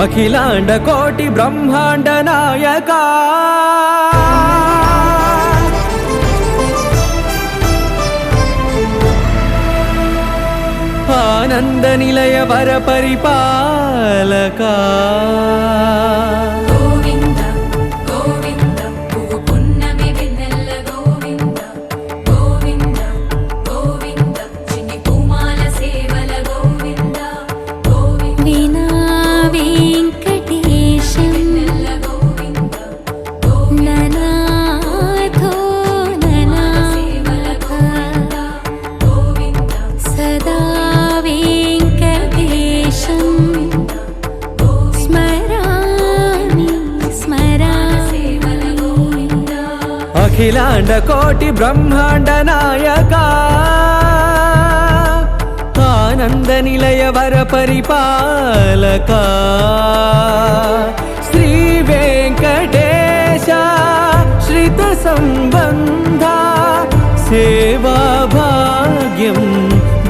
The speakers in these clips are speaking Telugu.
అఖిలాండ కోటి బ్రహ్మాండ నాయక ఆనంద నిలయ వర పరిపాలక అఖిలాండ కోటి బ్రహ్మాండ నాయక ఆనంద నిలయ వర పరిపాలక శ్రీ వెంకటేశ శ్రిత సంబంధ సేవా భాగ్యం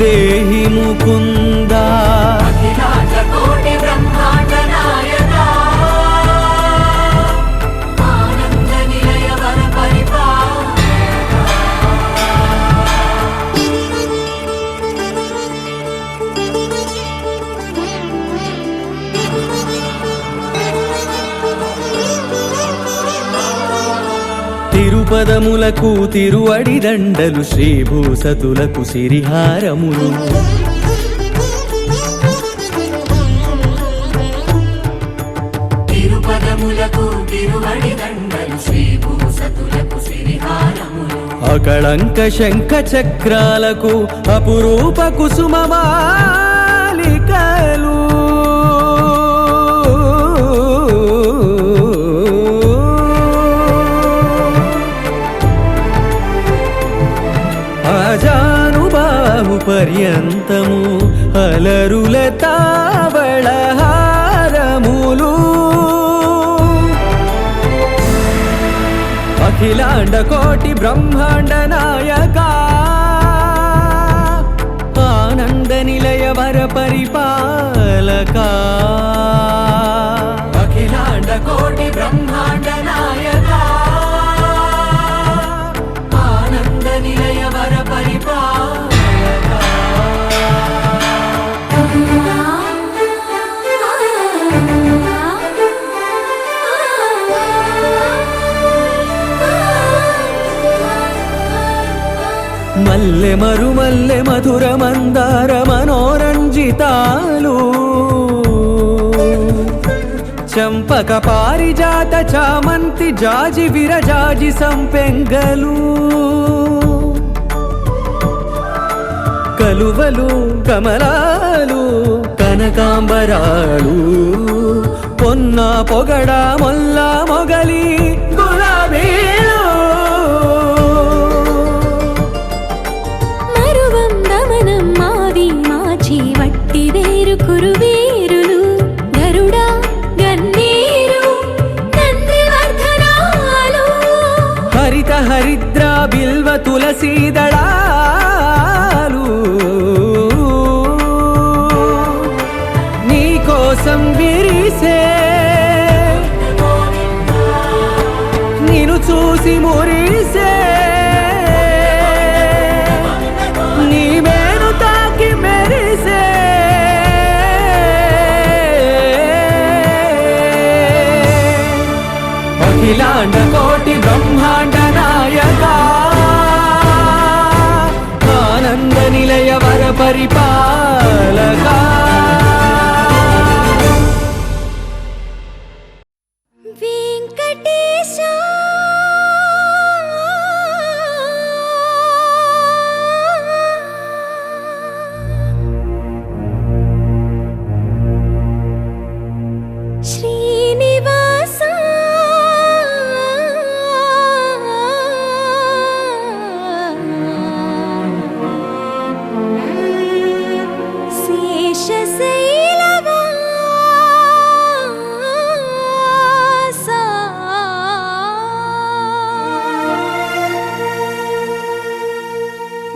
దేహి ముకుంద. అఖిలాండ కోటి బ్రహ్మాండ నాయక ఆనంద నిలయ వర తిరుపదములకు తిరువడి దండలు శ్రీభూసతులకు సిరిహారములు తిరుపదములకు తిరువడి దండలు శ్రీభూసతులకు సిరిహారములు అకళంక శంఖ చక్రాలకు అపురూప కుసుమమాలికలు అజానుబాహు పర్యంతము అలరుల తావళహారములు అఖిలాండ కోటి బ్రహ్మాండ నాయక ఆనంద నిలయ వర పరిపాలక అఖిలాండ కోటి బ్రహ్మాండ నాయక ఆనంద నిలయ వర పరిపాలక. మల్లె మరుమల్లె మధుర మందార మనోరంజితాలు చంపక పారిజాత చామంతి జాజి విరజాజి సంపెంగలు కలువలు కమలాలు కనకాంబరాలు పొన్న పొగడ మొల్ల మొగలి గులాబీలు మరువం దమనం మావి మాచి వట్టి వేరు కురువేరులు గరుడ గన్నేరు నందివర్ధనాలు హరిత హరిద్ర బిల్వ తులసీదళాలు నీకోసం విరిసే నిన్ను చూసి మురిసే నీ మేను తాకి మెరిసే అఖిలాండ కోటి బ్రహ్మాండ నాయక ఆనంద నిలయ వర పరిపాలక వెంకటేశ శ్రీనివాస శేషశైలవాస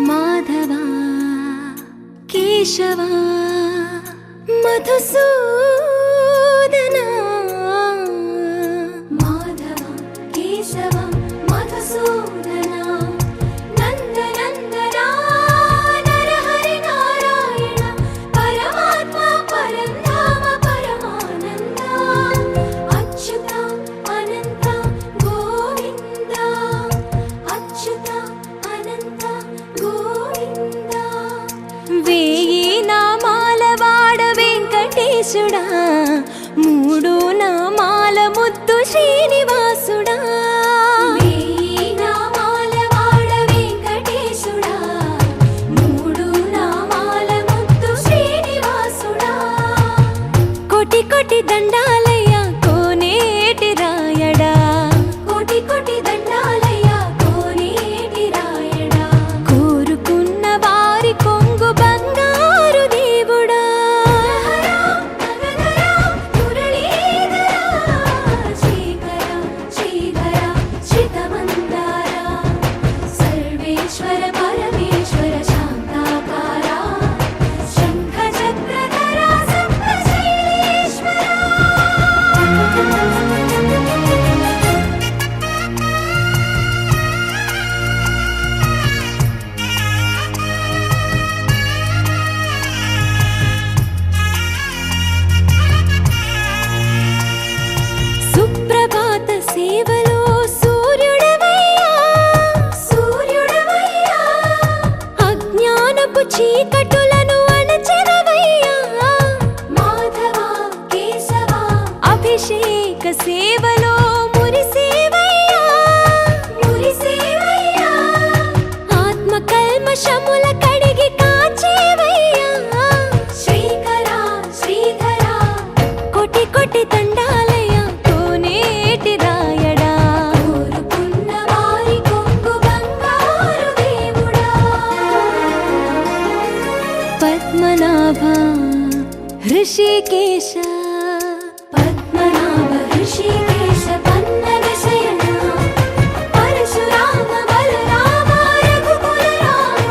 మాధవ కేశవ మధుసూదన మాధవ కేశవ మధుసూదన నందనందన నరహరి నారాయణ పరమాత్మ పరంధామ పరమానంద అచ్యుత అనంత గోవింద అచ్యుత అనంత గోవింద వేయి నామాల వాడ వెంకటేశుడా మూడు నామాల ముద్దు శ్రీనివాసుడా వేయి నామాల వాడ వెంకటేశుడా మూడు నామాల ముద్దు శ్రీనివాసుడా కోటి కోటి దండాలయ్య కోనేటి రాయడా కోటి కోటి దండాలయ్య కోనేటి రాయడా కోరుకున్న వారి కొంగు బంగారు దేవుడా శ్రీకర శ్రీధర శ్రితమందార సర్వేశ్వర పరమేశ్వర శాంతాకార శంఖ చక్రధర సప్తశైలేశ్వర సుప్రభాత సేవలో సూర్యుడవయ్యా సూర్యుడవయ్యా అజ్ఞానపు చీకటులను అణచెదవయ్యా మాధవ కేశవ అభిషేక సేవలో మురిసేవయ్యా మురిసేవయ్యా ఆత్మ కల్మషముల కడిగి కాచేవయ్యా శ్రీకర శ్రీధర కోటి కోటి దండాలయ కోనేటి రాయడా కోరుకున్న వారి కొంగు బంగారు దేవుడా పద్మనాభ హృషికేశ పద్మనాభ హృషికేశ పన్నగ శయన పరశురామ బలరామ రఘుకుల రామ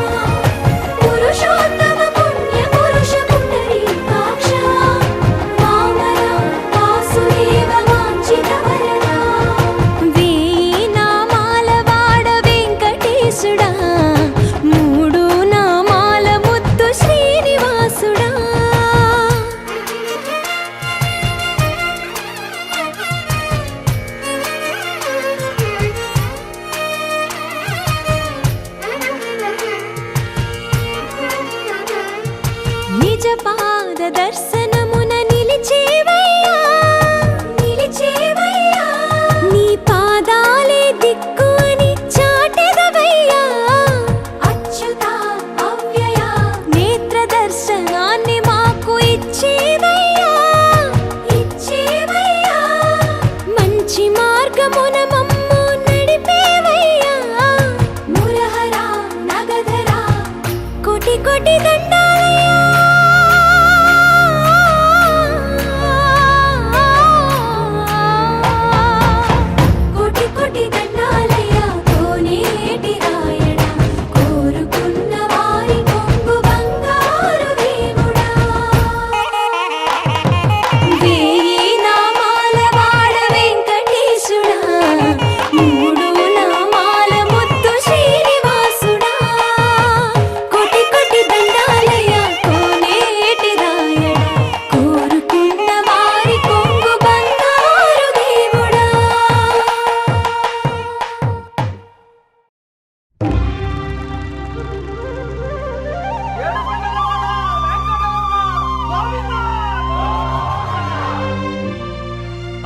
పురుషోత్తమ పుణ్య పురుష పుండరీకాక్ష వామన వాసుదేవ వాంఛిత వరదా వేయి నామాల వాడ వెంకటేశుడా మూడు నామాల ముద్దు శ్రీనివాసుడా నేత్ర దర్శనమున నిలిచేవయ్యా నిలిచేవయ్యా నీ పాదాలే దిక్కు అని చాటెదవయ్యా అచ్యుత అవ్యయ నేత్ర దర్శనాన్ని మాకు ఇచ్చేవయ్యా ఇచ్చేవయ్యా మంచి మార్గమున మమ్ము నడిపేవయ్యా మురహర నగధర కోటి కోటి దండాలయ్యా కోటి కోటి దండాలయ్యా కోనేటి రాయడా కోరుకున్న వారి కొంగు బంగారు దేవుడా వేయి నామాల వాడ వెంకటేశుడా మూడు నామాల ముద్దు శ్రీనివాసుడా కోటి కోటి దండాలయ్యా కోనేటి రాయడా కోరుకున్న వారి కొంగు బంగారు దేవుడా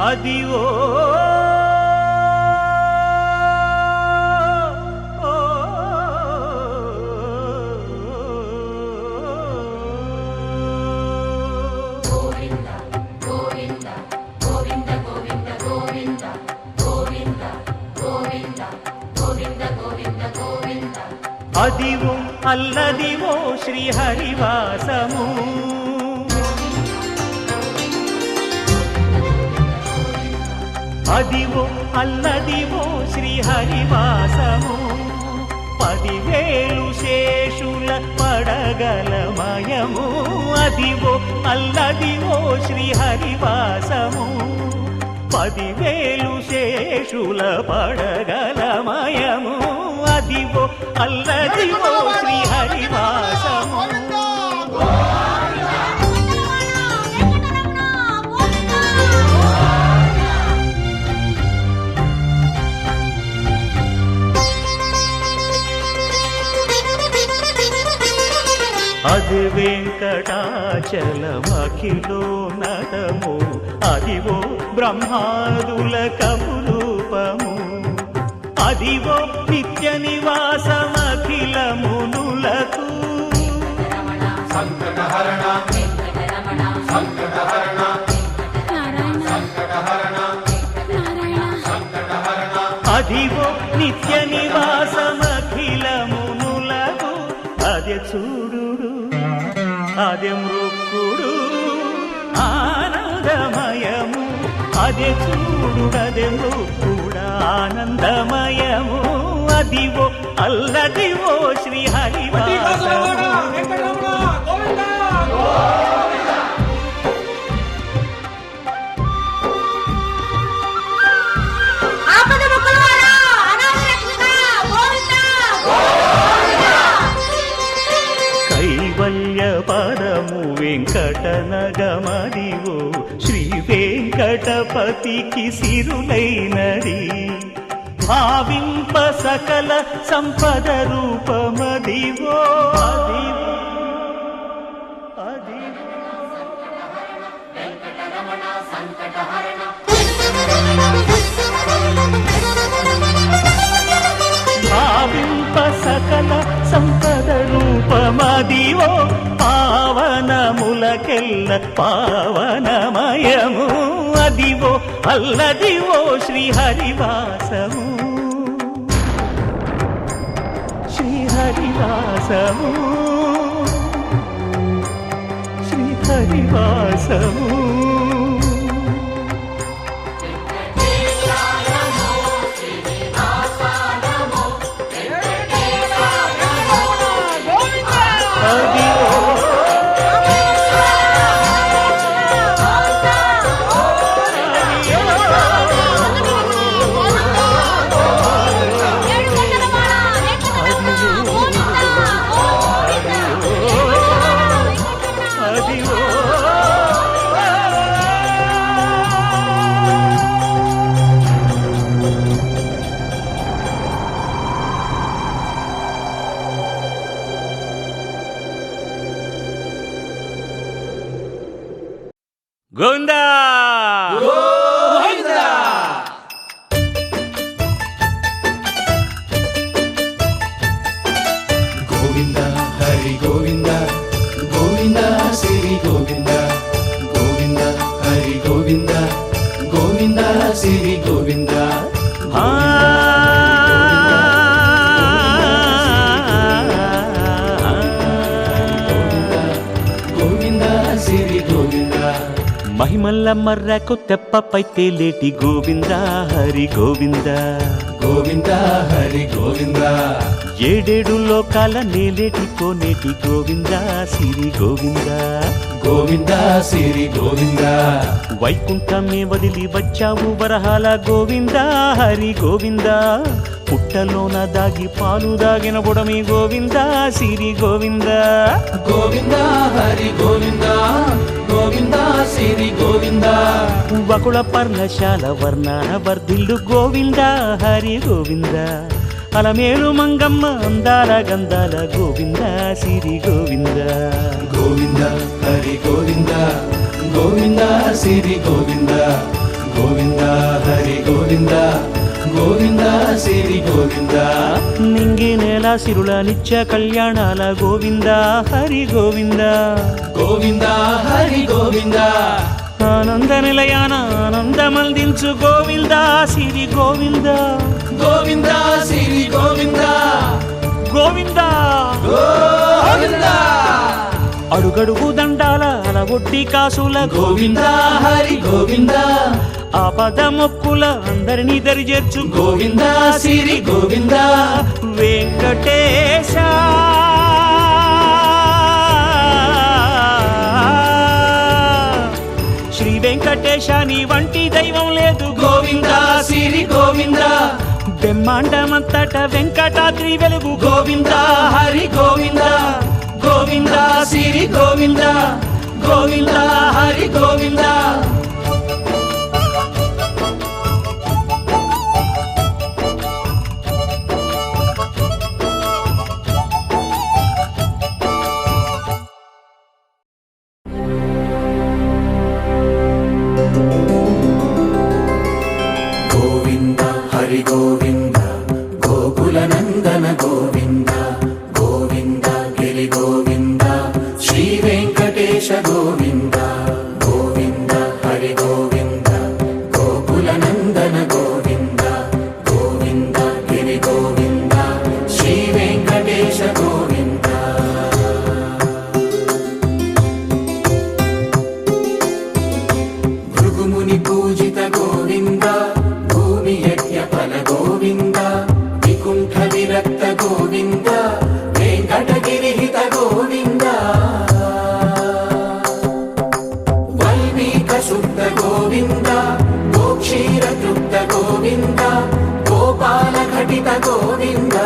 అదివో అదివో అల్లదివో శ్రీహరివాసము అదివో అల్లదివో శ్రీహరివాసము 10,000 శేషుల పడగలమయము అదివో అల్లదివో శ్రీహరివాసము 10,000 శేషుల పడగలమయము అదివో అల్లదివో శ్రీహరివాసము అది వెంకటాచలమఖిలో నటము అదివో బ్రహ్మాదుల కపురూపము అదివో నిత్య నివాసమఖిలమునులకు అదివో నిత్య నివాసమఖిలమునులకు అదే చూడు అదే మృక్కుడు ఆనందమయము అదే చూడుడదే మృక్కుడు ఆనందమయము అదివో అల్లదివో శ్రీహరివాసము కైవల్య పదము వెంకటనగమదివో శ్రీ వెంకటపతికి సిరులైనది భావింప సకల సంపద రూపమదివో అదివో అదివో భావింప సకల సంపద రూపమదివో పావనములకెల్ల పావనమయము అదివో అల్లదివో శ్రీహరివాసము శ్రీహరివాసము శ్రీహరివాసము అదివో గోవిందా గోవింద హరి గోవింద గోవింద శ్రీ గోవింద గోవింద హరి గోవింద గోవింద శ్రీ గోవింద ఆ. గోవింద శ్రీ గోవింద మహిమల్ల మర్రకు తెప్పపై తేలేటి గోవింద హరి గోవింద గోవింద హరి గోవింద ఏడేడు లోకాల నేలేటి కోనేటి గోవింద సిరి గోవింద గోవింద శ్రీ గోవింద వైకుంఠమే వదిలి వచ్చావు వరహాల గోవింద హరి గోవింద పుట్టలోన దాగి పాలు దాగిన బుడమి గోవింద సిరి గోవింద గోవింద హరి గోవింద గోవింద శ్రీ గోవింద వకుళ పర్ణశాల వర్ణాన వర్ధిల్లు గోవింద హరి గోవింద అలమేలు మంగమ్మ అందాల గంధాల గోవింద సిరి గోవింద గోవింద హరి గోవింద గోవింద శ్రీ గోవింద గోవింద హరి గోవింద గోవింద శ్రీ గోవింద నింగి నేల సిరుల నిత్య కళ్యాణాల గోవింద హరి గోవింద గోవింద హరి గోవింద ఆనంద నిలయాన ఆనందమందించు గోవింద సిరి గోవింద గోవింద శ్రీ గోవింద గోవింద గోవింద అడుగడుగు దండాల అలవొడ్డి కాసుల గోవింద హరి గోవింద ఆపద మొక్కుల అందరినీ దరిచేర్చు గోవింద శ్రీ గోవింద వెంకటేశ శ్రీ వెంకటేశ నీ వంటి దైవం లేదు గోవింద శ్రీ గోవింద బ్రహ్మాండమంతట వెంకటాద్రి వెలుగు గోవింద హరి గోవింద గోవింద శ్రీ గోవింద గోవింద హరి గోవింద గోవింద హరి గోవింద గోకుల నందన గోవింద గోవింద గిరి గోవింద శ్రీ వెంకటేశ గోవింద గోవింద హరి గోవింద గోకుల నందన గోవింద గోవింద గిరి గోవింద శ్రీ వెంకటేశ గోవింద భృగుముని పూజిత గోవింద భూమి యజ్ఞ ఫల గోవింద వికుంఠ విరక్త గోవింద వెంకటగిరిహిత గోవింద వల్మీక శుద్ధ గోవింద గోక్షీర తృప్త గోవింద గోపాల ఘటిత గోవింద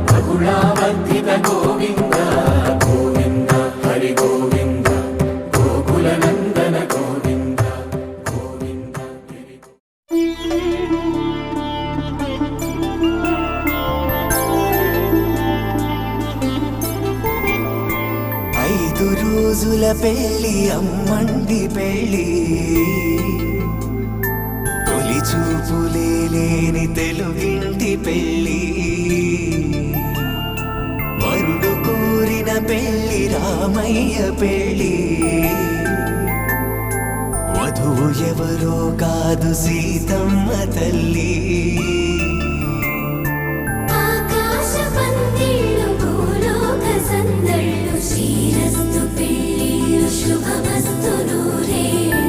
బహుళావర్ధిత గోవింద గోవింద హరి గోవింద గోకుల నందన గోవింద గోవింద గిరి ఐదు రోజుల పెళ్లి అమ్మండి పెళ్లి తొలి చూపులే లేని తెలుగింటి పెళ్లి వరుడు కోరిన పెళ్లి రామయ్య పెళ్లి వధువు ఎవరో కాదు సీతమ్మ తల్లి ఆకాశ పందిళ్ళు భూలోక సందళ్ళు శ్రీరస్తు పెళ్ళిళ్ళు శుభమస్తు నూరేళ్ళు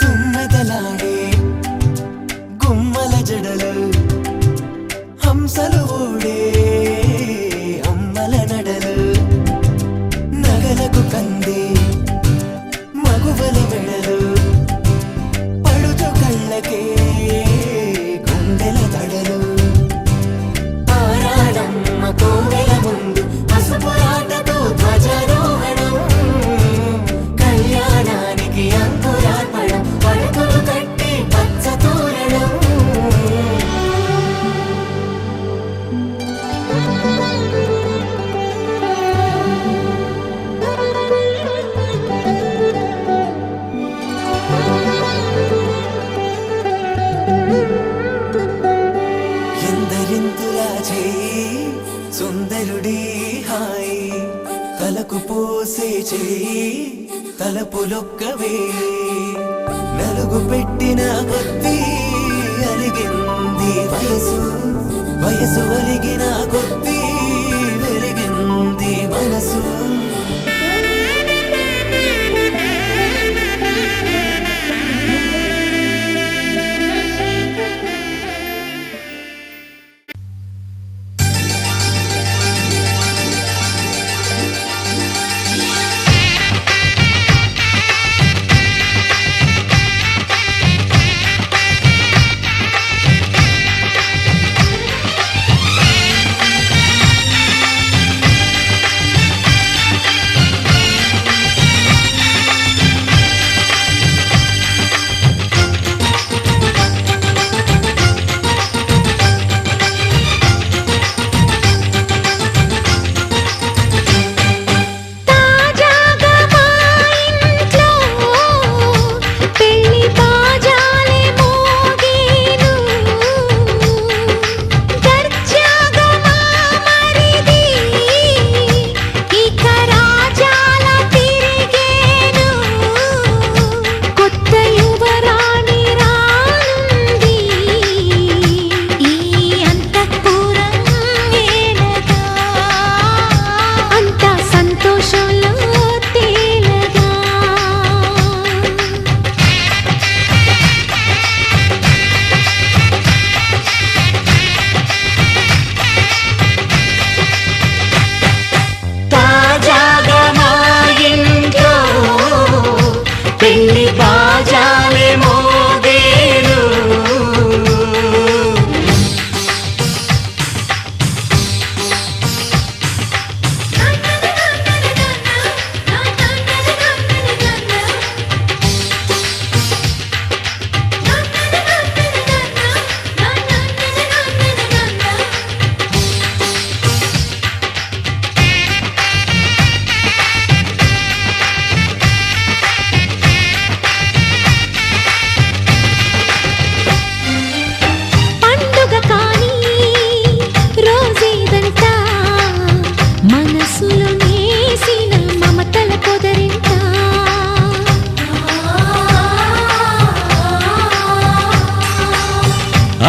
తుమ్మెదలాడే గుమ్మల జడలు హంసలు ఊడే అమ్మల నడలు నగల చేయి తలపులొక్కవే నలుగు పెట్టిన కొద్దీ అలిగింది వయసు వయసు అలిగిన కొద్దీ వెలిగింది మనసు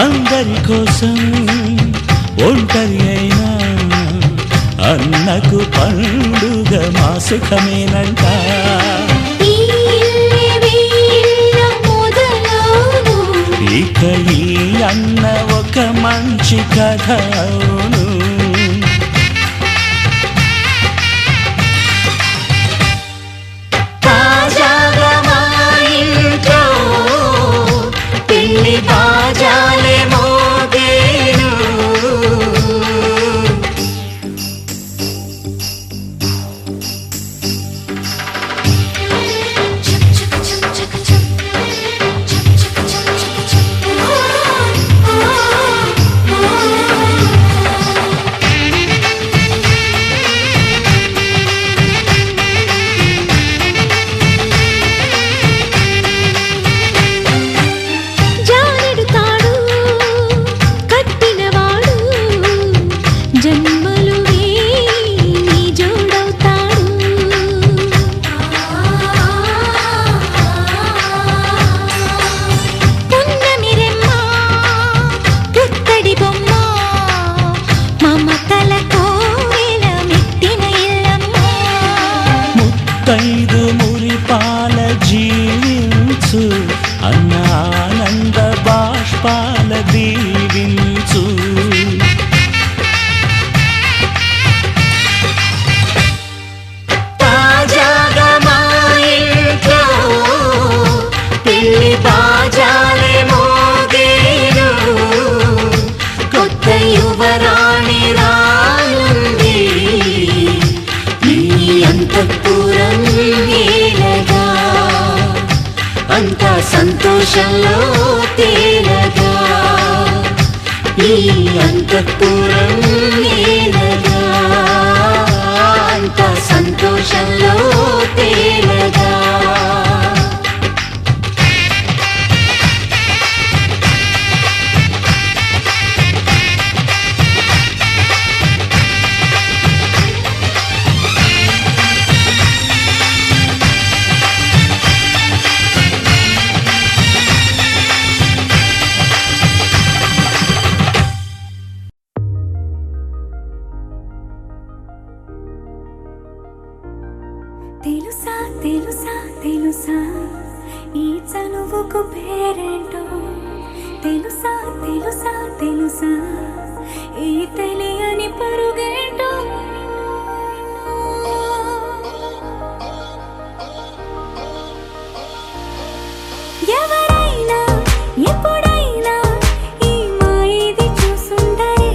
అందరి కోసం ఒంటరి అయినా అన్నకు పండుగ మా సుఖమేనంట ఇక ఈ అన్న ఒక మంచి కథ అవును ముత్తైదు మురిపాల జీవించు అన్న ఆనంద బాష్పాల దీవించు తాజాగా మా ఇంట్లో పెళ్లి బాజాలే మోగేను కొత్త యువరాణి రానుంది అంతఃపురం ఏలగా అంతా సంతోషంలో తేలగా ఈ అంతఃపురం ఏలగా అంతా సంతోషంలో తేలగా తెలుసా ఈ చనువుకు పేరేంటో తెలుసా తెలుసా తెలుసా ఈ తెలియని పరుగేంటో ఎవరైనా ఎప్పుడైనా ఈ మాయది చూసుండరే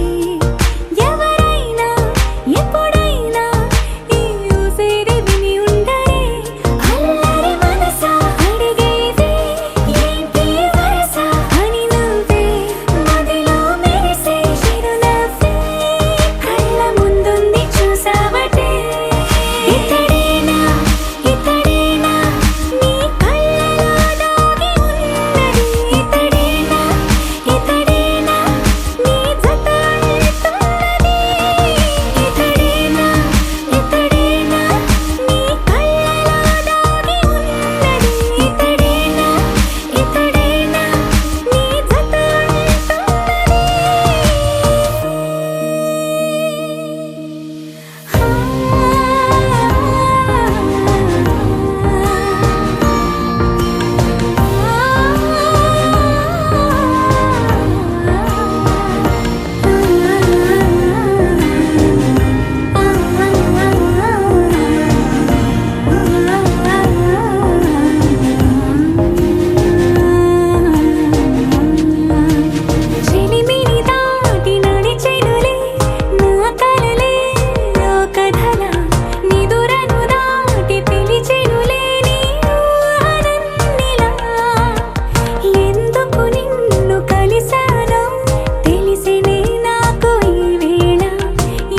ఎవరైనా ఎప్పుడైనా ఈ ఊసేది విని ఉండరే అల్లరి మనసా అడిగేది ఏంటి వరస అని నువ్వే మదిలో మెరిసే చిరునవ్వే కళ్ళ ముందుంది చూసావటే ఇతడేనా ఇతడేనా నీ కళ్ళలో దాగి ఉన్నది ఇతడేనా ఇతడేనా నీ జత అంటున్నది ఇతడేనా ఇతడేనా నీ కళ్ళలో దాగి ఉన్నది ఇతడేనా ఇతడేనా నీ జత చెలిమిని దాటి నడిచెనులే నా కలలే ఓ కథలా నిదురను దాటి పిలిచెనులే నీ ఊహలన్నిలా ఎందుకు నిన్ను కలిసానో తెలిసినే నాకు ఈ వేళ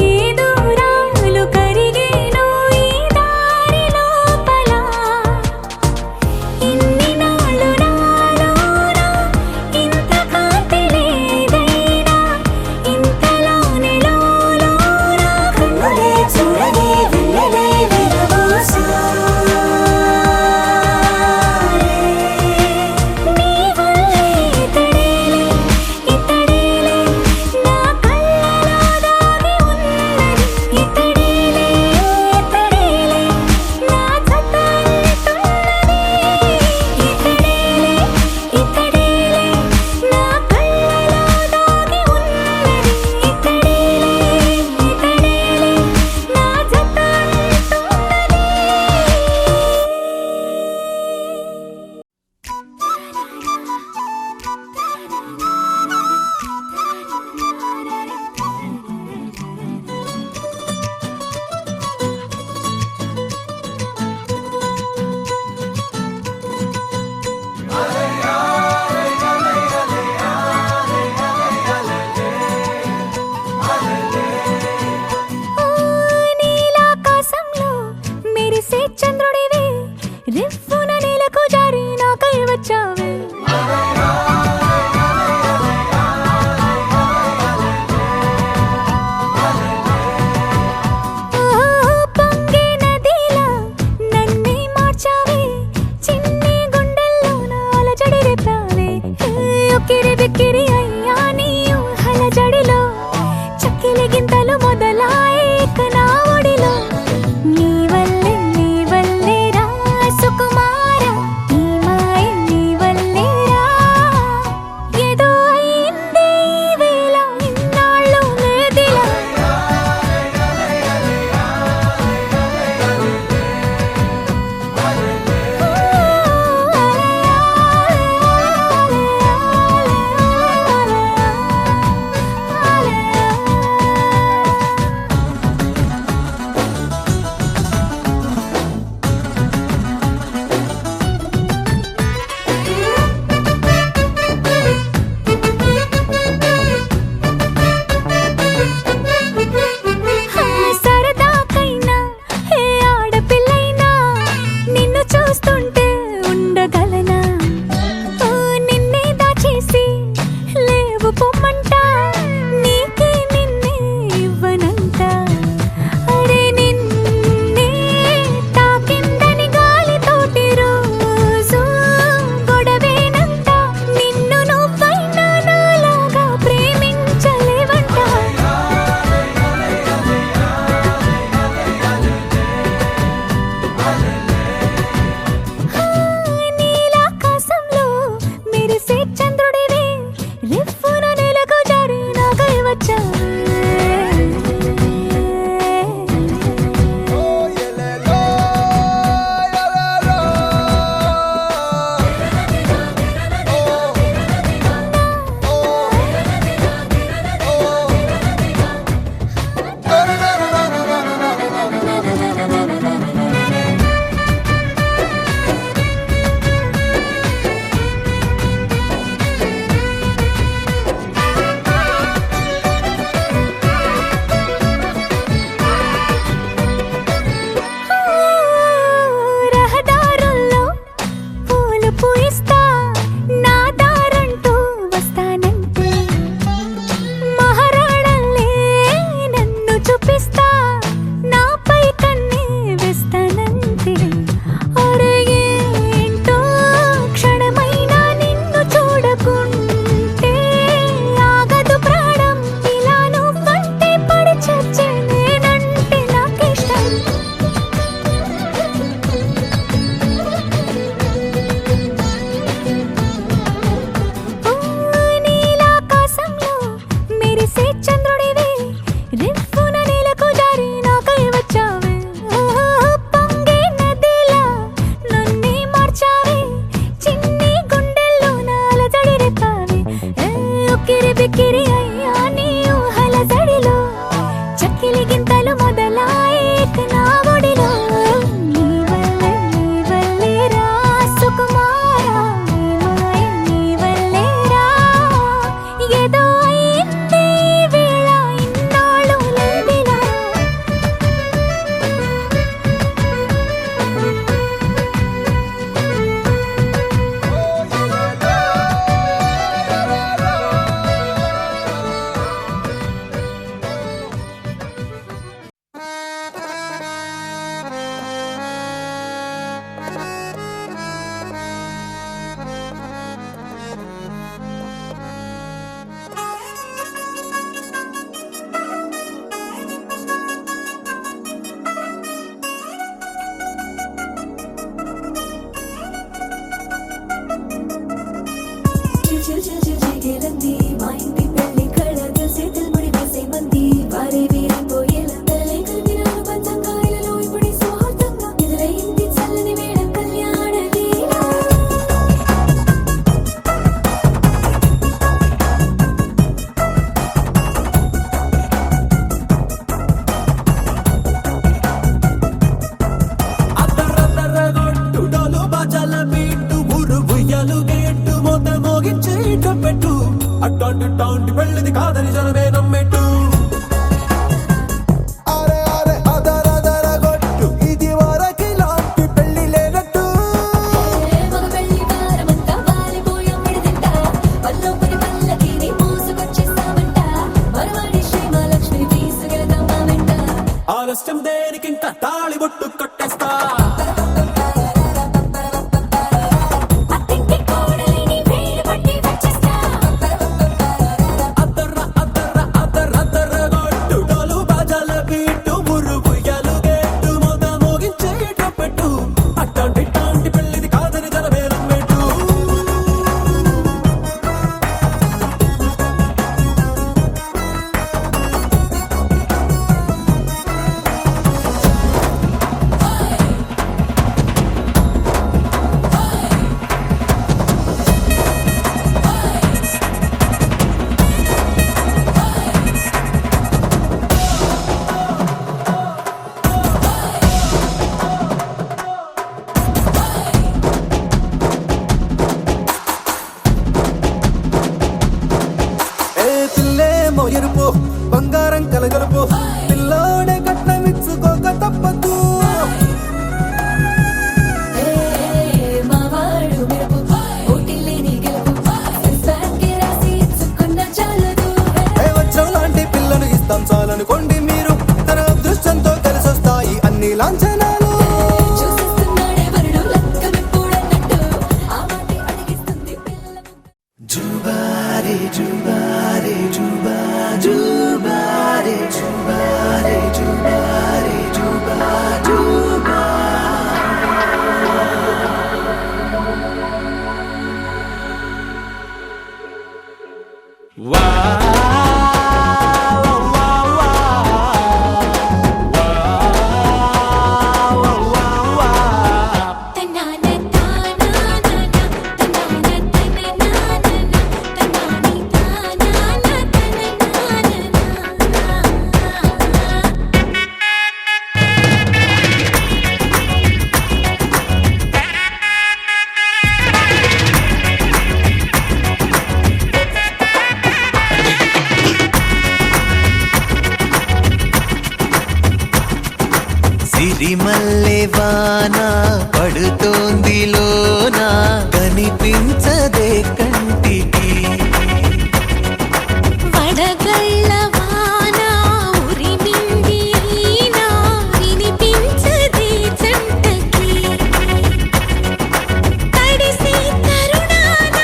ఏ దూరాలు కరిగేనో ఈ దారి లోపల ఇన్ని నాళ్ళు నాలోన ఇంత కాంతి లేదైనా ఇంతలోనే లోలోన కన్నులే చూడని వెన్నెలే విరబూసాలే నీ వల్లే ఇతడేలే ఇతడేలే నా కళ్ళలో దాగి ఉన్నది ఇతడేలే ఇతడేలే నా జత అంటున్నది ఇతడేలే ఇతడేలే నా కళ్ళలో దాగి ఉన్నది ఇతడేలే ఇతడేలే నా జత నీలాకాశంలో మెరిసే చంద్రుడివే రివ్వున నేలకు జారి నాకై వచ్చావే పొంగే నదిలా నన్నే మార్చావే చిన్ని గుండెల్లో నాల జడి రేపావే ఉక్కిరి బిక్కిరి అయ్యా నీ ఊహల జడిలో చక్కిలి గింతలు మొదలాయే ఇక నా ఒడిలో నీ వల్లే రా సుకుమార ఈ మాయ నీ వల్లే రా ఏదో అయిందే ఈ వేళ ఇన్నాళ్ళు లేదిలా సరదాకైనా ఏ ఆడపిల్లైనా నిన్ను చూస్తుంటే ఉండగలనా నిన్నే దాచేసి లేవు పొమ్మంట నీకే నిన్నే ఇవ్వనంట అరే నిన్నే తాకిందని గాలితోటి రోజు గొడవేనంట నిన్ను నువ్వైనా నాలాగా ప్రేమించలేవంట లాంటి పెళ్ళిది కాదని జనమే నమ్మెట్టు అరే అరే అదర గొట్టు ఇది వరకి లాంటి పెళ్లి లేనట్టు మగ పెళ్లి వారమంతా వాలిపోయాం విడిదింట పల్లోపరి పల్లకిని మోసుకొచ్చేస్తామంట మరవాడి శ్రీమహాలక్ష్మిని తీసుకెళ్దాం మా వెంట ఆలస్యం దేనికి ఇంకా తాళి బొట్టు కొట్టేస్తా అత్తింటి కోడలిని వేలు పట్టి వచ్చేస్తా అద్దర గొట్టు డోలు బాజాల బీటు మురుగుయ్యలు గేటు మోత మోగించేటప్పుడు అట్టాంటి పెళ్ళిది కాదని జనమే నమ్మెట్టు పిల్లేమో ఎరుపు బంగారం కలగలుపు పిల్లోడే కట్నమిచ్చుకోక తప్పదు మావాడు మెరుపు ఓటిల్లేని గెలుపు బ్యాంకే రాసి ఇచ్చుకున్న చాలదు వచ్చం లాంటి పిల్లను ఇస్తాం చాలనుకోండి మీరు తన అదృష్టంతో కలిసొస్తాయి అన్ని లాంఛనాలు చూసిస్తున్నాడే వరుడు లక్కమెప్పుడన్నట్టు ఆ మాటే అడిగిస్తుంది పిల్ల జుబారే జుబారే జుబా జుబారే జుబారే జుబారే జుబా జుబా తన్నాన తానాన తన్నాన తననాన తన్నాని తానాన తననాన సిరిమల్లె వాన పడుతోంది లోన కనిపించదే కంటికి వడగళ్ళ వాన ఉరిమింది అయినా వినిపించదే జంటకి తడిసి తరుణాన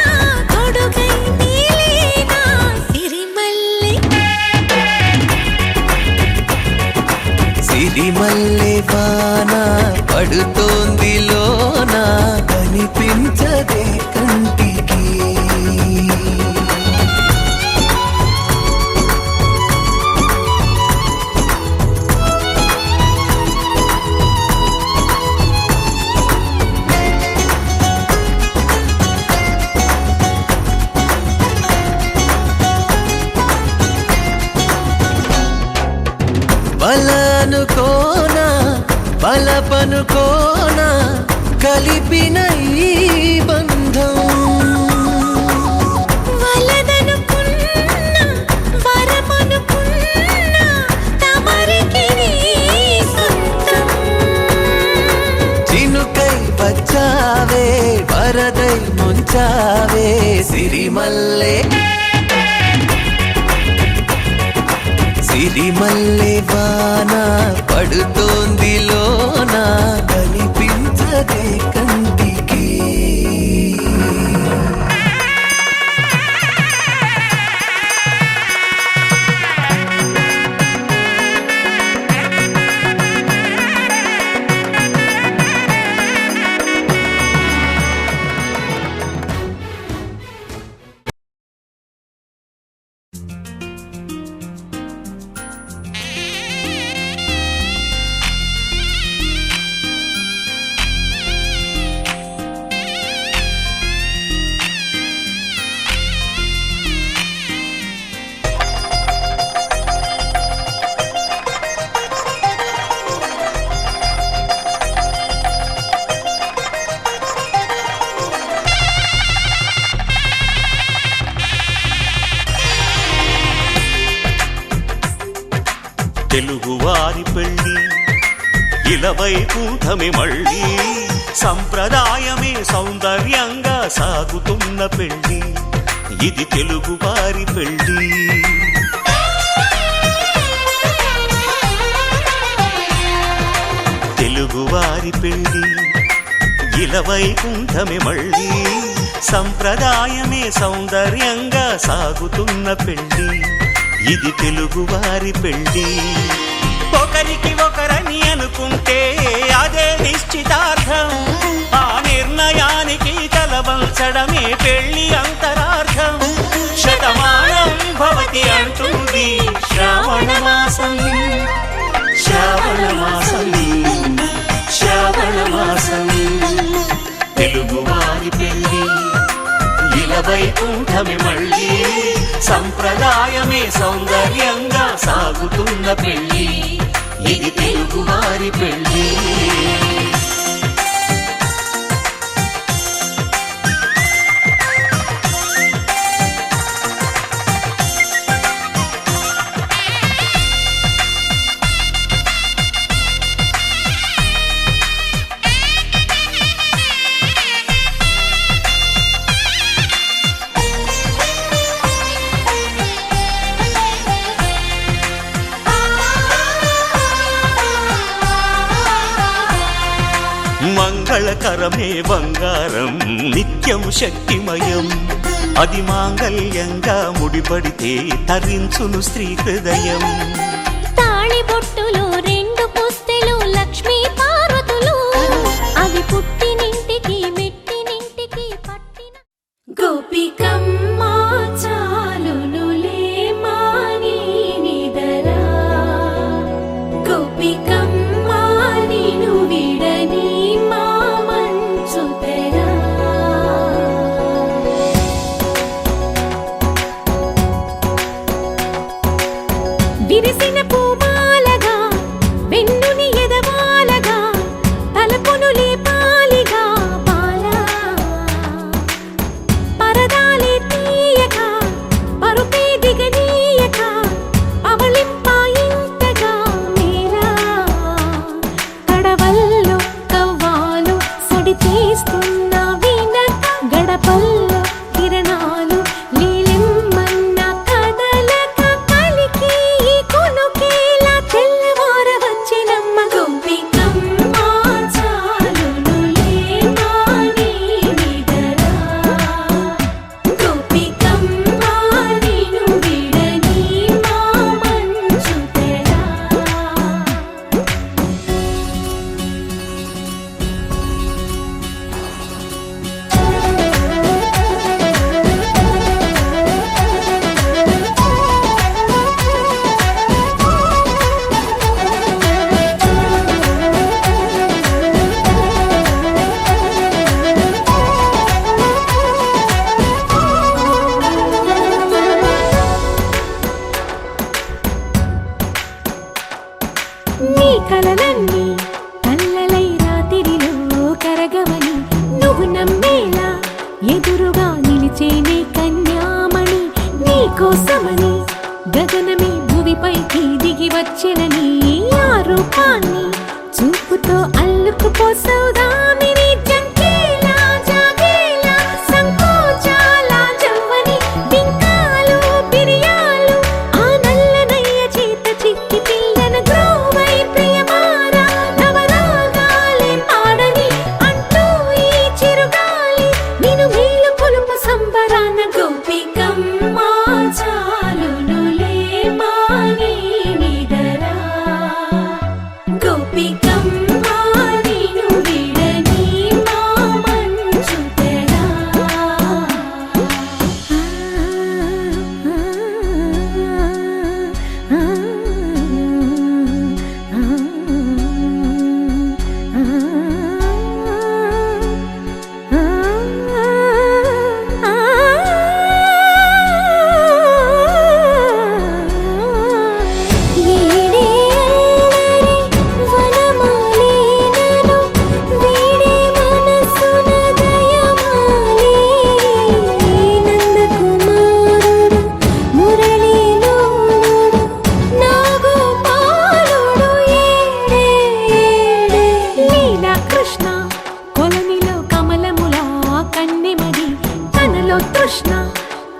తొడుగై నీలేనా సిరిమల్లె సిరిమల్లె వాన పడుతోంది లోన కనిపించదే కంటికి బలనుకోనా బలపనుకోనా కలిపిన ఈ బంధం వలదనుకున్నా వరమనుకున్నా తమరికి నీ సొంతం చినుకై వచ్చావే వరదై ముంచావే సిరిమల్లె సిరిమల్లె వాన పడుతోంది లోన కనిపించదే కంటికి తెలుగువారి పెళ్ళి ఇలవైకుంఠమే మళ్ళీ సంప్రదాయమే సౌందర్యంగా సాగుతున్న పెళ్ళి ఇది తెలుగువారి పెళ్ళి తెలుగువారి పెళ్ళి ఇలవైకుంఠమే మళ్ళీ సంప్రదాయమే సౌందర్యంగా సాగుతున్న పెళ్ళి ఇది తెలుగువారి పెళ్ళి ఒకరికి ఒకరని అనుకుంటే అదే నిశ్చితార్థం ఆ నిర్ణయానికి తలవంచడమే పెళ్ళి అంతరార్థం శతమానం భవతి అంటుంది శ్రావణ మాసం శ్రావణ మాసం శ్రావణ మాసం తెలుగువారి పెళ్ళి ఇలవైకుంఠమే మళ్ళీ సంప్రదాయమే సౌందర్యంగా సాగుతున్న పెళ్ళి ఇది తెలుగువారి పెళ్ళి మంగళకరమే బంగారం నిత్యం శక్తిమయం అది మాంగళ్యంగా ముడిపడితే తరించును స్త్రీ హృదయం తాళిబొట్టులో రెండు పుస్తెలు లక్ష్మీ పార్వతులు అవి పుట్టినింటికి మెట్టినింటికి పట్టిన గోపికమ్మ చాలునులే మాని నిదరా గోపికమ్మ నిను విడని మా మంచు తెరా విరిసిన పూమాలగా వెన్నుని ఎదవాలగా తలపును లేపాలిగా బాలా పరదాలే తీయక పరుపే దిగనీయక అవలింపాయింతగా మేరా కడవల్లో కవ్వాలు సడి తీస్తున్న వీణక గడపల్లో కిరణాలు లీలెమ్మన్న కదలక కలికి ఈ కొనుకేలా తెల్లవార వచ్చినమ్మ గోపికమ్మ చాలునులే మాని నిదరా గోపికమ్మ నిను విడని మా మంచు తెరా నీ కలలన్నీ కళ్ళలై రాత్రిలో కరగవని నువ్వు నమ్మేలా ఎదురుగా నిలిచేనే కన్యామణి నీ కోసమని గగనమే భూమిపైకి దిగి వచ్చినని ఆ రూపాన్ని చూపుతో అల్లుకుపోసౌదామిని జంకేలా జాగేలా సంకోచాల జవ్వని బింకాలు బిరియాలు ఆ నల్లనయ్య చేత చిక్కి పిల్లన గ్రోవై ప్రియమారా నవరాగాలే పాడని అంటూ ఈ చిరుగాలి నిన్ను మేలు కొలుపు సంబరాన గోపికమ్మ చాలునులే మాని నిదరా గోపికమ్మ నిను విడని కృష్ణ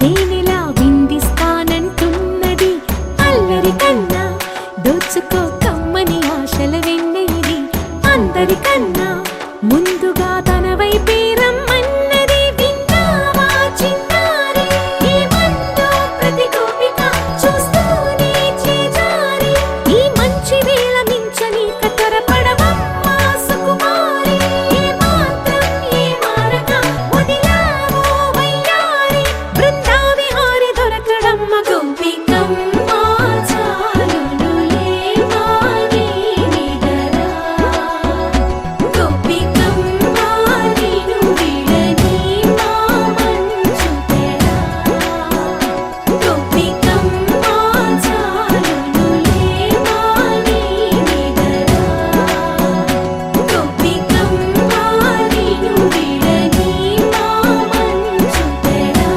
తేనెలా విందిస్తానంటున్నది అల్లరి కన్నా దోచుకో కమ్మని ఆశల వెన్నెది అందరికన్నా ముందుగా తన వైపే రమ్మన్నది విన్నావా చిన్నారి ఏమందో ప్రతి గోపిక చూస్తూనే చేజారి ఈ మంచి వేళ మించని కతరపడవమ్మా సుకుమారి ఏ మాత్రం ఏ మారక వదిలావో వయ్యారి బృందావిహారి దొరకడమ్మ గోపికమ్మ చాలునులే మాని నిదరా గోపికమ్మ నిను విడని మా మంచు తెరా గోపికమ్మ చాలునులే మాని నిదరా గోపికమ్మ నిను విడని మా మంచు తెరా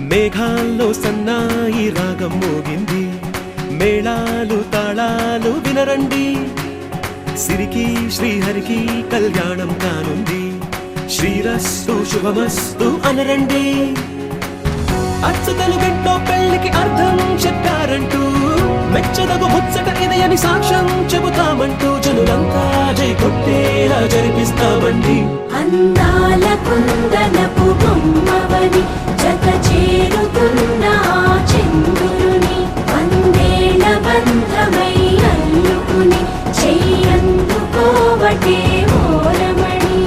మేఘాల్లో సన్నాయి రాగం మోగింది మేళాలు తాళాలు వినరండి సిరికి శ్రీహరికి కళ్యాణం కానుంది శ్రీరస్తు శుభమస్తు అనరండి అచ్చతలు గంటో పెళ్లికి అర్థం చెప్పారంటూ మెచ్చదగు ముచ్చట ఇది అని సాక్ష్యం చెబుతామంటూ జనులంతా జై కొట్టేలా జరిపిస్తామండి అందాల కుందనపు బొమ్మవని జత చేరుతున్న ఆ చంద్రుని వందేళ్ల బంధమై అల్లుకుని చెయ్యందుకోవటే ఓరమణి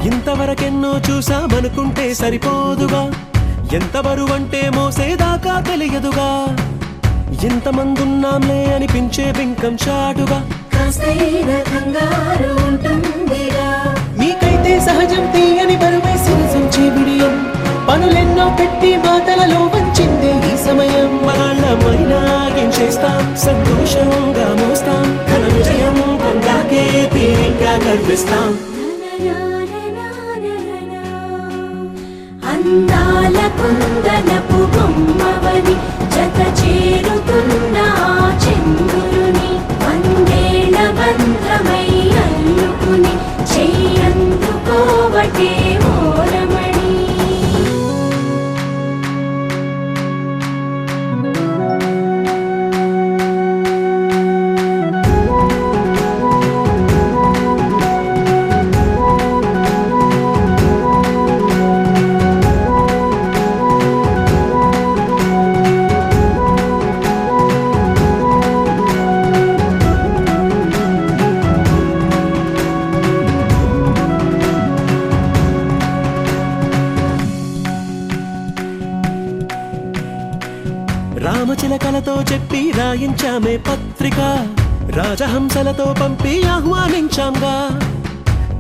ఇంతవరకెన్నో చూసామనుకుంటే సరిపోదుగా ఎంత బరువంటే మోసేదాకా తెలియదుగా ఇంతమందున్నాంలే అనిపించే బింకం చాటుగా కాస్తైన కంగారు ఉంటుందిగా మీకైతే సహజం తీయని బరువై సిరసించే బిడియం పనులెన్నో పెట్టి మాటలలో వంచిందే ఈ సమయం మనాళ్ళమైనా ఏం చేస్తాం సంతోషంగా మోస్తాం ఘన విజయం పొందాకే తీరిగ్గా కనిపిస్తాం అందాల కుందనపు బొమ్మవని జత చేరుతున్న ఆ చంద్రుని వందేళ్ల బంధమై అల్లుకుని చెయ్యందుకోవటే ఓరమణి రామచిలకలతో చెప్పి రాయించామే పత్రిక రాజహంసలతో పంపి ఆహ్వానించాంగా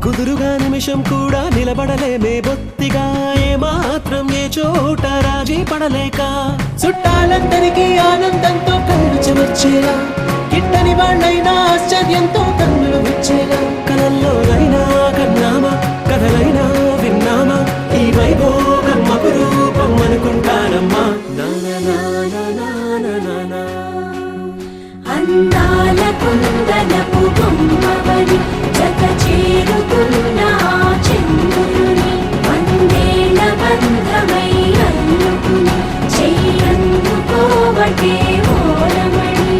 కుదురుగా నిమిషం కూడా నిలబడలేమే బొత్తిగా ఏమాత్రం ఏ చోట రాజీ పడలేక చుట్టాలందరికీ ఆనందంతో కళ్ళు చెమర్చేలా గిట్టని వాళ్ళైనా ఆశ్చర్యంతో కన్నులు విచ్చేలా కలల్లోనైనా కన్నామా కథలైనా విన్నామా ఈ వైభోగం అపురూపం అనుకుంటానమ్మా అందాల కుందనపు బొమ్మవని జత చేరుతున్న ఆ చంద్రుని వందేళ్ల బంధమై అల్లుకుని చెయ్యందుకోవటే ఓరమణి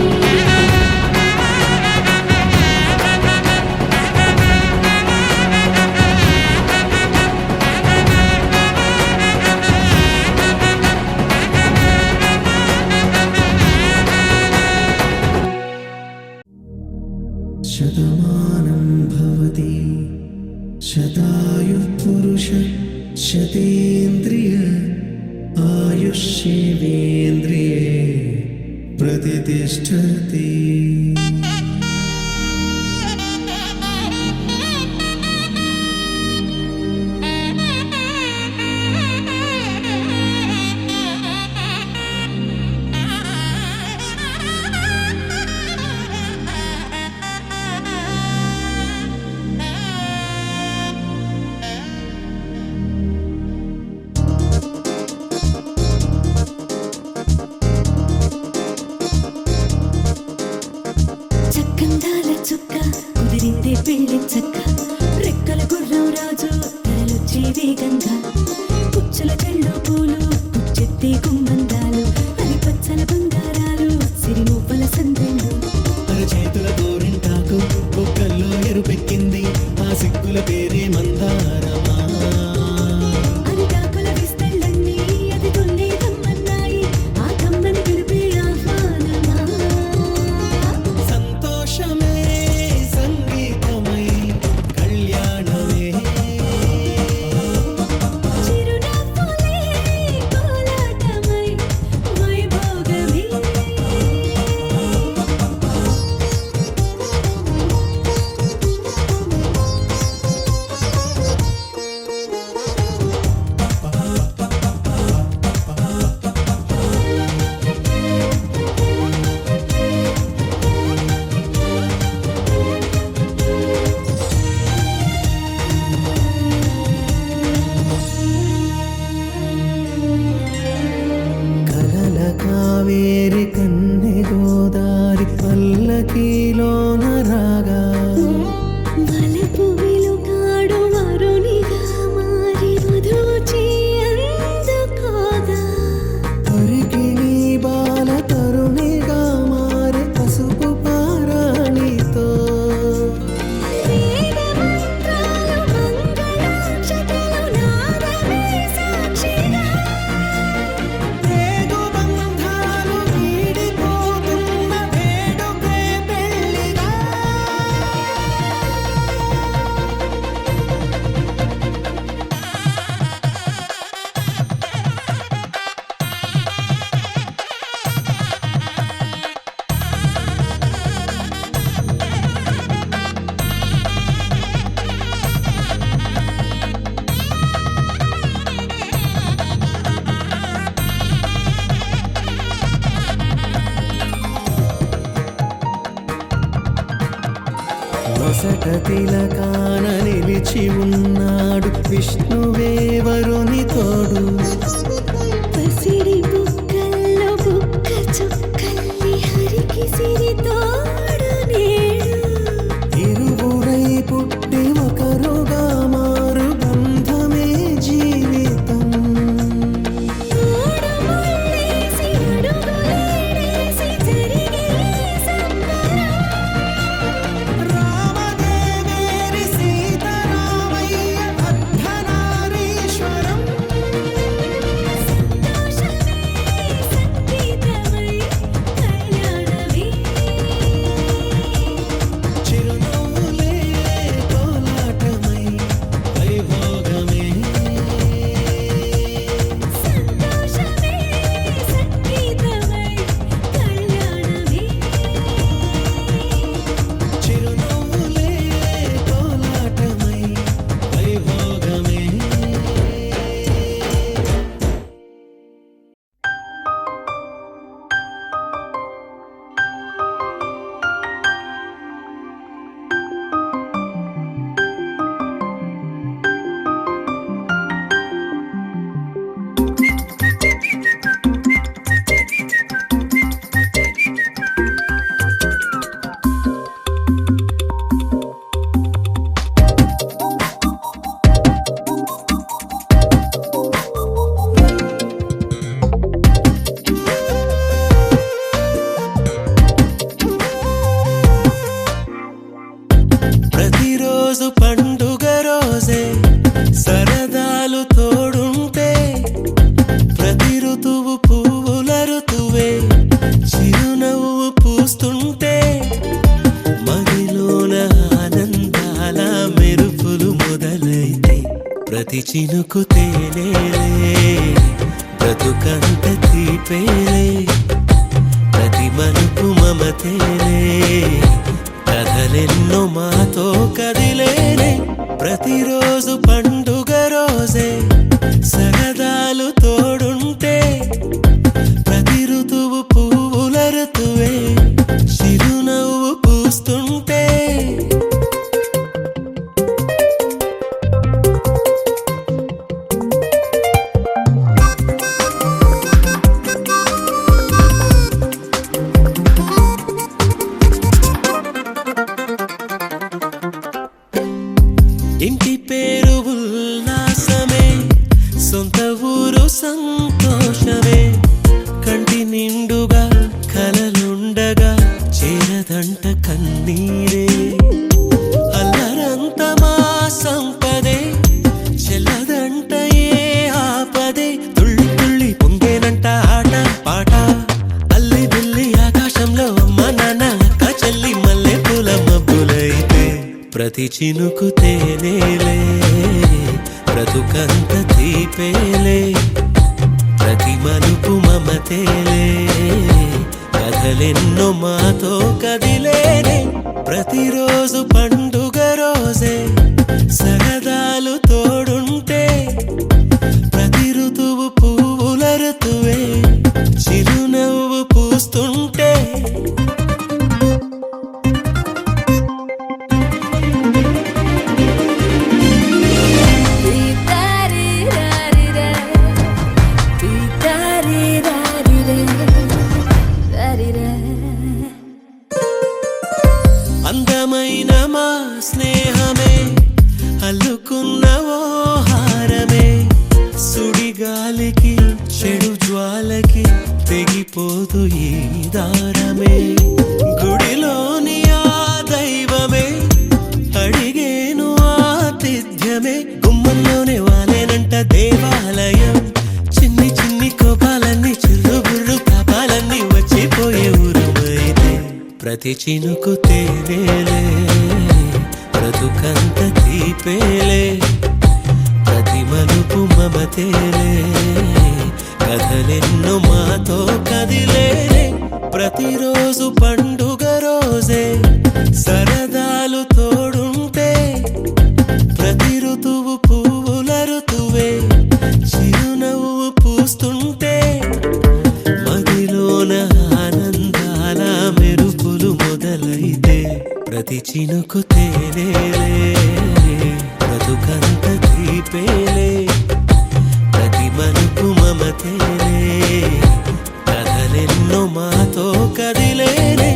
శతమానం భవతి శతాయుః పురుష శతేంద్రియ ఆయుష్యేవేంద్రియే ప్రతిష్టతి. చక్కందాల చుక్క కుదిరిందే పెళ్లి చక్క రెక్కల గుర్రం రాజు తరలొచ్చే వేగంగా పుచ్చల చెళ్ళు పూలు పుచ్చెత్తే గుమ్మందాలు అది పచ్చల బంగారాలు సిరిమూపల సందెళ్ళు చేతుల గోరింటాకు బొక్కల్లో ఎరుపెక్కింది ఆ సిక్కుల పేరే మందారమా. అది తాకుల విస్తళ్ళన్నీ అది తొల్లే కమ్మన్నాయి ఆ కమ్మని పిలిపే ఆహ్వానమా. సంతోషమే సంగీతమై కళ్యాణమే చిరునవ్వులే కోలాటమై వైభోగమే. కలల కావేరి కన్నె గోదారి పల్లకీలోన రాగా వలపు వెలుగాడు వరునిగా మారి వధూచి అందుకోగా పరికిణి బాల తరుణిగా మారే పసుపు పారాణితో వేద మంత్రాలు మంగళాక్షతలు నాదమే సాక్షిగా రేగు బంధాలు వీడిపోతున్న వేడుకే పెళ్లిగా. నొసట తిలకాన నిలిచి ఉన్నాడు విష్ణువే వరుని తోడు. పసిడి బుక్కల్లో బుక్క చుక్కల్లి హరికి సిరి తోడు నేడు ఇరువురై పుట్టి ఒకరుగా మారు బంధమే జీవితం. మూడు ముళ్ళేసి అడుగులేసి జరిగే సంబరం రామదేవేరి సీతారామయ్య అర్ధనారీశ్వరం. సంతోషమే సంగీతమై కళ్యాణమే. చిరునవ్వులే కోలాటమై వైభోగమే సంతోషమే సంగీతమై కళ్యాణమే. చిరునవ్వులే కోలాటమై వైభోగమే. ప్రతిరోజు పండుగ రోజే సరదాలు తోడుంటే ప్రతి ఋతువు పువ్వుల ఋతువే చిరునవ్వు పూస్తుంటే మదిలోన ప్రతి చినుకు తేనేలే బ్రతుకంత తీపేలే ప్రతి మలుపు మమతేలే కథలెన్నో మాతో కదిలేనే ప్రతిరోజు పండుగ రోజే సరదాలు తోడుంటే ప్రతి ఋతువు పువ్వుల ఋతువే చిరునవ్వు పూస్తుంటే ఇంటి పేరు ఉల్లాసమే సొంత ఊరు సంతోషమే కంటి నిండుగా కలలుండగా చేరదంట కన్నీరే అల్లరంత మా సంపదే చెల్లదంట ఏ ఆపదే తుళ్ళి తుళ్ళి పొంగేనంట ఆట పాట అల్లి బిల్లి ఆకాశంలో అమ్మ నాన్న అక్క చెల్లి మల్లె పూల మబ్బులైతే ప్రతి చినుకు తేనేలే బ్రతుకంత తీపేలే ప్రతి మలుపు మమతేలే కథలెన్నో మాతో కదిలేనే ప్రతిరోజు పండుగ రోజే సరదాలు తోడుంటే ప్రతి ఋతువు పువ్వుల ఋతువే చిరునవ్వు పూస్తుంటే అందమైన మా స్నేహమే అల్లుకున్న ఓ హారమే సుడిగాలికి చెడు జ్వాలకి తెగిపోదు ఈ దారమే గుడిలోని ఆ దైవమే అడిగేను ఆతిథ్యమే గుమ్మంలోనే వాలేనంట దేవాలయం చిన్ని చిన్ని కోపాలన్నీ చిల్లు బుర్రు పాపాలన్నీ వచ్చిపోయే ఊరుమైతే ప్రతి చినుకు తేనేలే బ్రతుకంత తీపేలే ప్రతి మలుపు మమతేలే కథలెన్నో మాతో కదిలేనే ప్రతిరోజు పండుగ రోజే సరదాలు తోడుంటే ప్రతి ఋతువు పువ్వుల ఋతువే చిరునవ్వు పూస్తుంటే మదిలోన ఆనందాల మెరుపులు మొదలైతే ప్రతి చినుకు తేనేలే బ్రతుకంత తీపేలే ప్రతి మలుపు మమతేలే కథలెన్నో మాతో కదిలేనే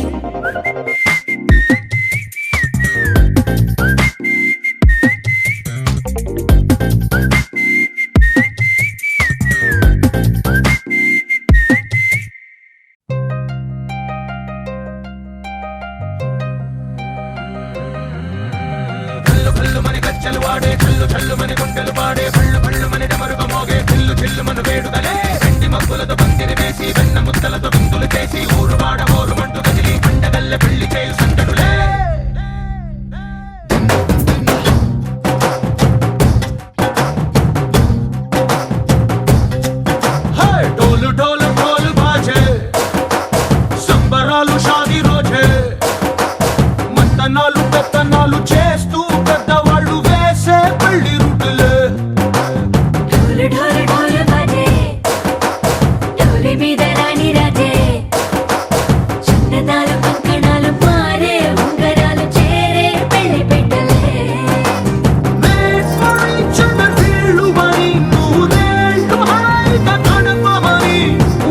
డోలు డోలు డోలు బాజే సంబరాలు షాదీ రోజే మంతనాలు పెత్తనాలు చేస్తూ పెద్దవాళ్ళు వేసే పెళ్లి రుటులే ढोल ढोल ढोल बाजे ढोली మీద రాణి రాజే చిన్నదాలు కంకణాలు మారే ఉంగరాలు చేరే పెళ్లి పెట్టలే చిన్న వీళ్ళు మరి నూరేళ్ళు హాయిగా గడపమని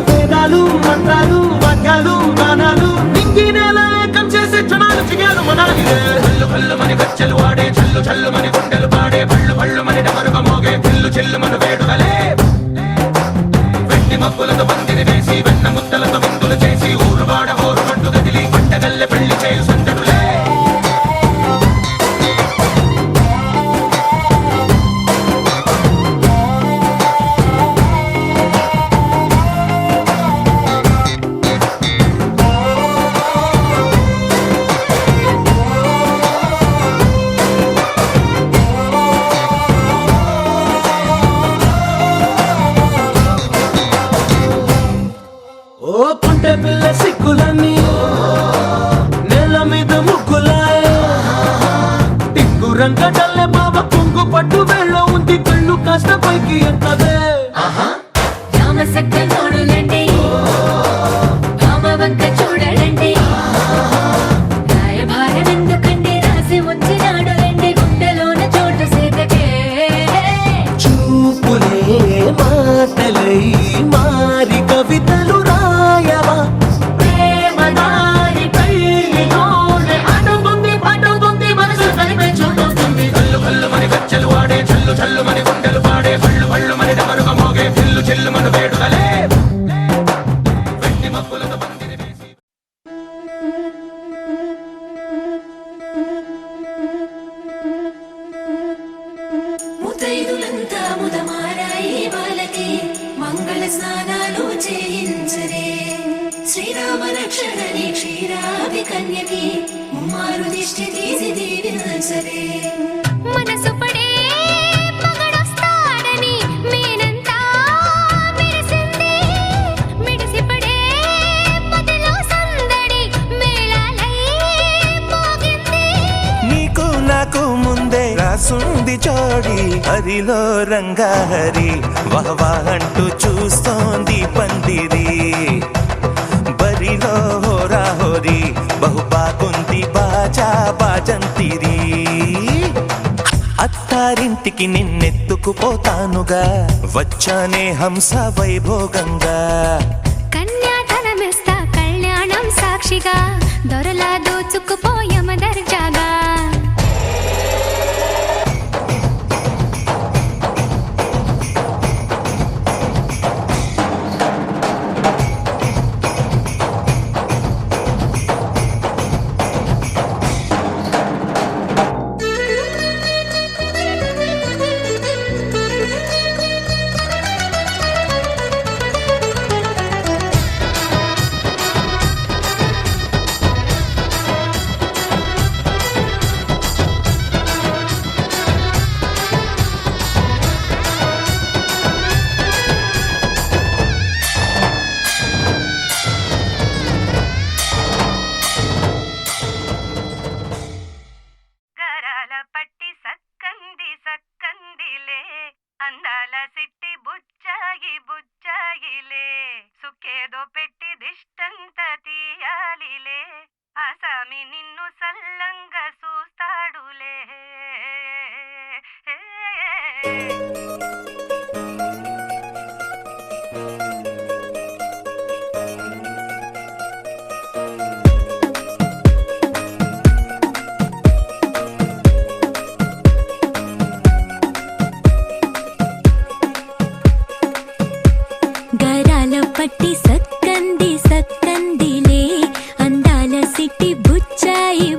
వేదాలు మంత్రాలు వాక్యాలు గానాలు నింగినేల ఏకం చేసే క్షణాలు చిగాలు మనాలిరే కళ్ళు కళ్ళు మని గచ్చలు వాడే చల్లు చల్లు మని గుండెలు పాడే పళ్ళు పళ్ళు మని డమరుగ మోగే పిల్లు చెల్లు మన వేడుకలే వెండి మబ్బులతో పందిరి వేసి వెన్న ముద్దలతో విందులు చేసి ఊరు వాడ ఊరు మంటు గదిలి పంటగల్లె పెళ్లి చేయు సందడులే పట్టు వేళ్ళ ఉంది కళ్ళు కాస్త పైకి ఎత్తదే రామసక్క నోడులండి రామవంక చూడడండి రాయభారం ఎందుకండి రాసి ఉంచినాడు రండి గుండెలోన చోటు సీతకే చూపులే మాటలై మారి కవితలు రాయవా ప్రేమదారి పైలోనే అడుగుంది పడుగుంది మనసు కలిపే చూడుతుంది కళ్ళు కళ్ళు మని గచ్చలు వాడే చల్లు చల్లు మని గుండెలు పాడే కళ్ళు కళ్ళు మని డమరుగా మోగే చెల్లు చెల్లు మన వేడుదలే వెండి మబ్బులతో పందిరి వేసి ముతైదులంతా ముదమారాయి వాళ్ళకి మంగళ స్నానాలు చేయించరే శ్రీరామ రక్షణని క్షీరాభి కన్యకి ముమ్మారు దిష్టి తీసి దీవించరే మనసు పడే మగడొస్తాడని మేనంతా మెరిసింది మిడిసి పడే మదిలో సందడి మేళాలై మోగింది నీకు నాకు ముందే రాసుంది జోడి హరిలో రంగా హరి వహవా అంటూ చూస్తోంది పందిరి బరిలో హోరా హోరి బహు బాగుంది బాజా బాజంతిరి అత్తారింటికి నిన్నెత్తుకుపోతానుగా వచ్చానే హంస వైభోగంగా కన్యాధనమిస్తా కళ్యాణం సాక్షిగా దొరలా దోచుకుపోయమ దర్జాగా గరాల పట్టి సక్కంది సక్కందిలే అందాల సిట్టి బుచ్చాయి బుచ్చాయిలే సుక్కేదో పెట్టి దిష్టంత తీయాలిలే ఆసామి నిన్ను సల్లంగా చూస్తాడులే గరాల పట్టి సక్కంది సక్కందిలే అందాల సిట్టి బుచ్చాయి